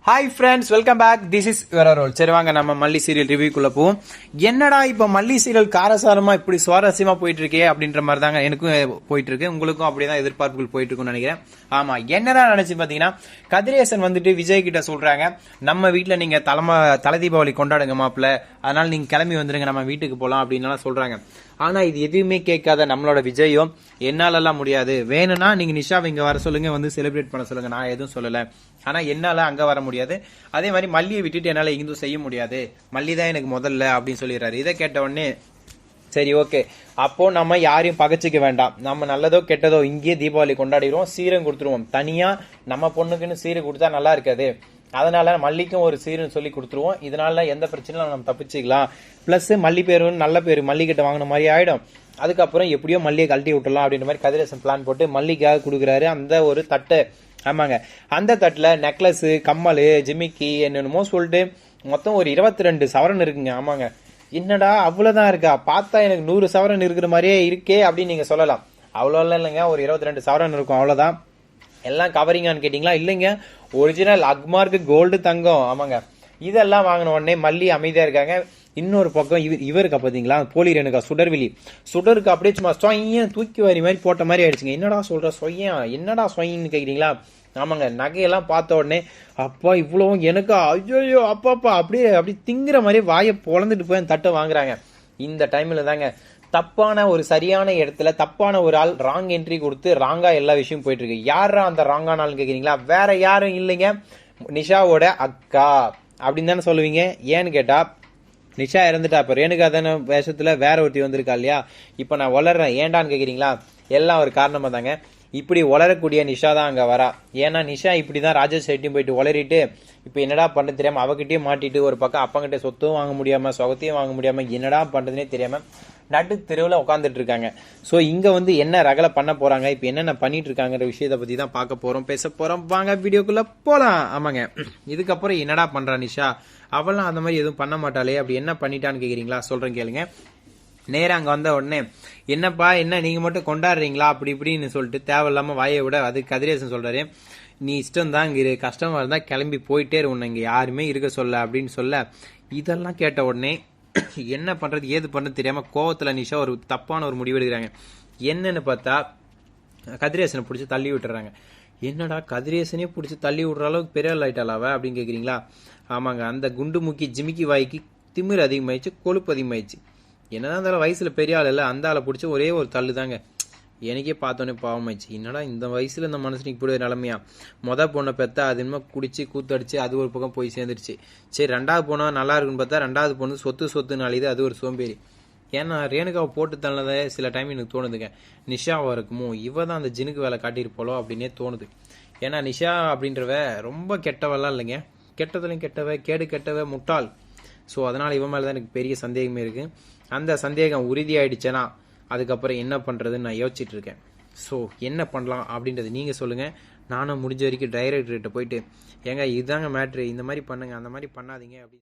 Hi friends, welcome back. This is your roll. சரி வாங்க நம்ம மல்லி சீரியல் ரிவ்யூக்குள்ள போவோம். என்னடா இப்ப மல்லி சீரியல் காரசாரமா இப்படி சுவாரஸ்யமா போயிட்டு இருக்கே அப்படின்ற மாதிரி தாங்க எனக்கும் போயிட்டு இருக்கு. உங்களுக்கும் அப்படிதான் எதிர்பார்ப்புகள் போயிட்டு இருக்குன்னு நினைக்கிறேன். ஆமா, என்னடா நினைச்சு பாத்தீங்கன்னா கதிரேசன் வந்துட்டு விஜய் கிட்ட சொல்றாங்க, நம்ம வீட்டுல நீங்க தலை தீபாவளி கொண்டாடுங்க மாப்பிள்ள, அதனால நீங்க கிளம்பி வந்துருங்க, நம்ம வீட்டுக்கு போலாம் அப்படின்னு சொல்றாங்க. ஆனா இது எதுவுமே கேட்காத நம்மளோட விஜயும் என்னாலலாம் முடியாது, வேணும்னா நீங்க நிஷாவை இங்க வர சொல்லுங்க, வந்து செலிப்ரேட் பண்ண சொல்லுங்க, நான் எதுவும் சொல்லல, ஆனா என்னால அங்க வர முடியாது, அதே மாதிரி மல்லியை விட்டுட்டு என்னால எதுவும் செய்ய முடியாது, மல்லி தான் எனக்கு முதல்ல அப்படின்னு சொல்லிடுறாரு. இதை கேட்ட உடனே சரி ஓகே, அப்போ நம்ம யாரையும் பகச்சிக்க வேண்டாம், நம்ம நல்லதோ கெட்டதோ இங்கேயே தீபாவளி கொண்டாடிடுவோம், சீரம் கொடுத்துருவோம், தனியா நம்ம பொண்ணுக்குன்னு சீரம் கொடுத்தா நல்லா இருக்காது, அதனால மல்லிக்கும் ஒரு சீருன்னு சொல்லி கொடுத்துருவோம், இதனால எந்த பிரச்சனையும் நம்ம தப்பிச்சுக்கலாம், பிளஸ் மல்லி பேரு நல்ல பேரு, மல்லி கிட்ட வாங்கின மாதிரி ஆயிடும், அதுக்கப்புறம் எப்படியோ மல்லியை கழட்டி விட்டுலாம் அப்படின்ற மாதிரி கதிரேசன் பிளான் போட்டு மல்லிக்காக கொடுக்குறாரு அந்த ஒரு தட்டை. ஆமாங்க, அந்த தட்டுல நெக்லஸ், கம்மல், ஜிமிக்கி என்னென்னமோ சொல்லிட்டு மொத்தம் ஒரு 22 சவரன் இருக்குங்க. ஆமாங்க, என்னடா அவ்வளவுதான் இருக்கா, பார்த்தா எனக்கு 100 சவரன் இருக்கிற மாதிரியே இருக்கே அப்படின்னு நீங்க சொல்லலாம். அவ்வளோ இல்லைங்க, ஒரு 22 சவரன் இருக்கும், அவ்வளவுதான். எல்லாம் கவரிங்கான்னு கேட்டீங்களா? இல்லைங்க, ஒரிஜினல் அக்மார்க்கு கோல்டு தங்கம். ஆமாங்க, இதெல்லாம் வாங்கின உடனே மல்லி அமைதியா இருக்காங்க. இன்னொரு பக்கம் இவருக்கு பாத்தீங்களா, போலி ரேணுகா சுடர்விழி, சுடருக்கு அப்படியே சும்மா சொய்யன் தூக்கி வாரி மாதிரி போட்ட மாதிரி ஆயிடுச்சுங்க. என்னடா சொல்ற சொய்யன், என்னடா சொயின்னு கேக்குறீங்களா? ஆமாங்க, நகையெல்லாம் பார்த்த உடனே அப்பா இவ்வளவும் எனக்கா, ஐயோ அப்பாப்பா, அப்படியே திங்குற மாதிரி வாயை பொழந்துட்டு போய் தட்டை வாங்குறாங்க. இந்த டைம்ல தாங்க தப்பான ஒரு சரியான இடத்துல தப்பான ஒரு ஆள் ராங் என்ட்ரி கொடுத்து ராங்கா எல்லா விஷயம் போயிட்டு இருக்கு. யாரா அந்த ராங்கான ஆள் கேக்குறீங்களா? வேற யாரும் இல்லைங்க, நிஷாவோட அக்கா அப்படின்னு தானே சொல்லுவீங்க. ஏன்னு கேட்டா நிஷா இறந்துட்டா, இப்ப ரேணுகா தானே வேஷத்துல வேற ஒருத்தி வந்திருக்கா இல்லையா? இப்ப நான் வளர்றேன் ஏண்டான்னு கேக்குறீங்களா? எல்லாம் ஒரு காரணமா தாங்க. இப்படி வளரக்கூடிய நிஷா தான் அங்க வரா. ஏன்னா நிஷா இப்படிதான் ராஜேஷ் செட்டியும் போயிட்டு வளரிட்டு இப்ப என்னடா பண்ண தெரியாம அவகிட்டயும் மாட்டிட்டு, ஒரு பக்கம் அப்பங்கிட்ட சொத்தும் வாங்க முடியாம சொகத்தையும் வாங்க முடியாம என்னடா பண்றதுனே தெரியாம நடு தெருவில் உட்காந்துட்டு இருக்காங்க. ஸோ இங்க வந்து என்ன ரகலை பண்ண போறாங்க, இப்ப என்னென்ன பண்ணிட்டு இருக்காங்கிற விஷயத்தை பத்தி தான் பார்க்க போறோம், பேச போறோம். வாங்க வீடியோக்குள்ள போலாம். ஆமாங்க, இதுக்கப்புறம் என்னடா பண்றா நிஷா, அவெல்லாம் அந்த மாதிரி எதுவும் பண்ண மாட்டாளே, அப்படி என்ன பண்ணிட்டான்னு கேக்குறீங்களா? சொல்றேன் கேளுங்க. நேரம் அங்க வந்த உடனே என்னப்பா என்ன நீங்க மட்டும் கொண்டாடுறீங்களா அப்படி இப்படின்னு சொல்லிட்டு தேவையில்லாம வாயை விட, அது கதிரேசன் சொல்றாரு, நீ இஷ்டம் தான் இங்க கஷ்டமா இருந்தா கிளம்பி போயிட்டே உன்னை இங்க யாருமே இருக்க சொல்ல அப்படின்னு சொல்ல, இதெல்லாம் கேட்ட உடனே என்ன பண்றது ஏது பண்றது தெரியாம கோவத்துல நிஷா ஒரு தப்பான ஒரு முடிவு எடுக்கிறாங்க. என்னன்னு பார்த்தா கதிரேசனை பிடிச்சி தள்ளி விட்டுறாங்க. என்னடா கதிரேசனே பிடிச்சி தள்ளி விடுற அளவுக்கு பெரிய ஆள் ஆயிட்டாளாவ அப்படின்னு கேக்குறீங்களா? ஆமாங்க, அந்த குண்டு முக்கி ஜிமிக்கி வாய்க்கு திமிர் அதிகமாயிடுச்சு, கொழுப்பு அதிகமாயிடுச்சு. என்னதான் இருந்தாலும் வயசுல பெரிய ஆள் இல்ல, அந்த ஆளை பிடிச்சி ஒரே ஒரு தள்ளு தாங்க. எனக்கே பார்த்தோன்னே பாவமாயிடுச்சு. என்னடா இந்த வயசுல இந்த மனுஷனுக்கு இப்படி நிலைமையா, பொண்ணை பெத்தா அது என்ன குடிச்சு கூத்தடிச்சு அது ஒரு பக்கம் போய் சேர்ந்துருச்சு. சரி, 2வது பொண்ணா நல்லா இருக்குன்னு பார்த்தா 2வது பொண்ணு சொத்துன்னு அழிது, அது ஒரு சோம்பேறி. ஏன்னா ரேணுகாவை போட்டு தள்ளதே சில டைம் எனக்கு தோணுதுங்க, நிஷாவா இருக்குமோ, இவ தான் அந்த ஜினுக்கு வேலை காட்டியிருப்போலோ அப்படின்னே தோணுது. ஏன்னா நிஷா அப்படின்றவ ரொம்ப கெட்டவெல்லாம் இல்லைங்க, கெட்டதுலையும் கெட்டவ, கேடு கெட்டவ, முட்டாள். ஸோ அதனால இவன் மேலதான் எனக்கு பெரிய சந்தேகமே இருக்கு. அந்த சந்தேகம் உறுதியாயிடுச்சேன்னா அதுக்கப்புறம் என்ன பண்றதுன்னு நான் யோசிச்சுட்டு இருக்கேன். ஸோ என்ன பண்ணலாம் அப்படின்றது நீங்க சொல்லுங்க. நானும் முடிஞ்ச வரைக்கும் டைரக்டர்கிட்ட போயிட்டு, ஏங்க இதுதாங்க மேட்ரு, இந்த மாதிரி பண்ணுங்க, அந்த மாதிரி பண்ணாதீங்க அப்படி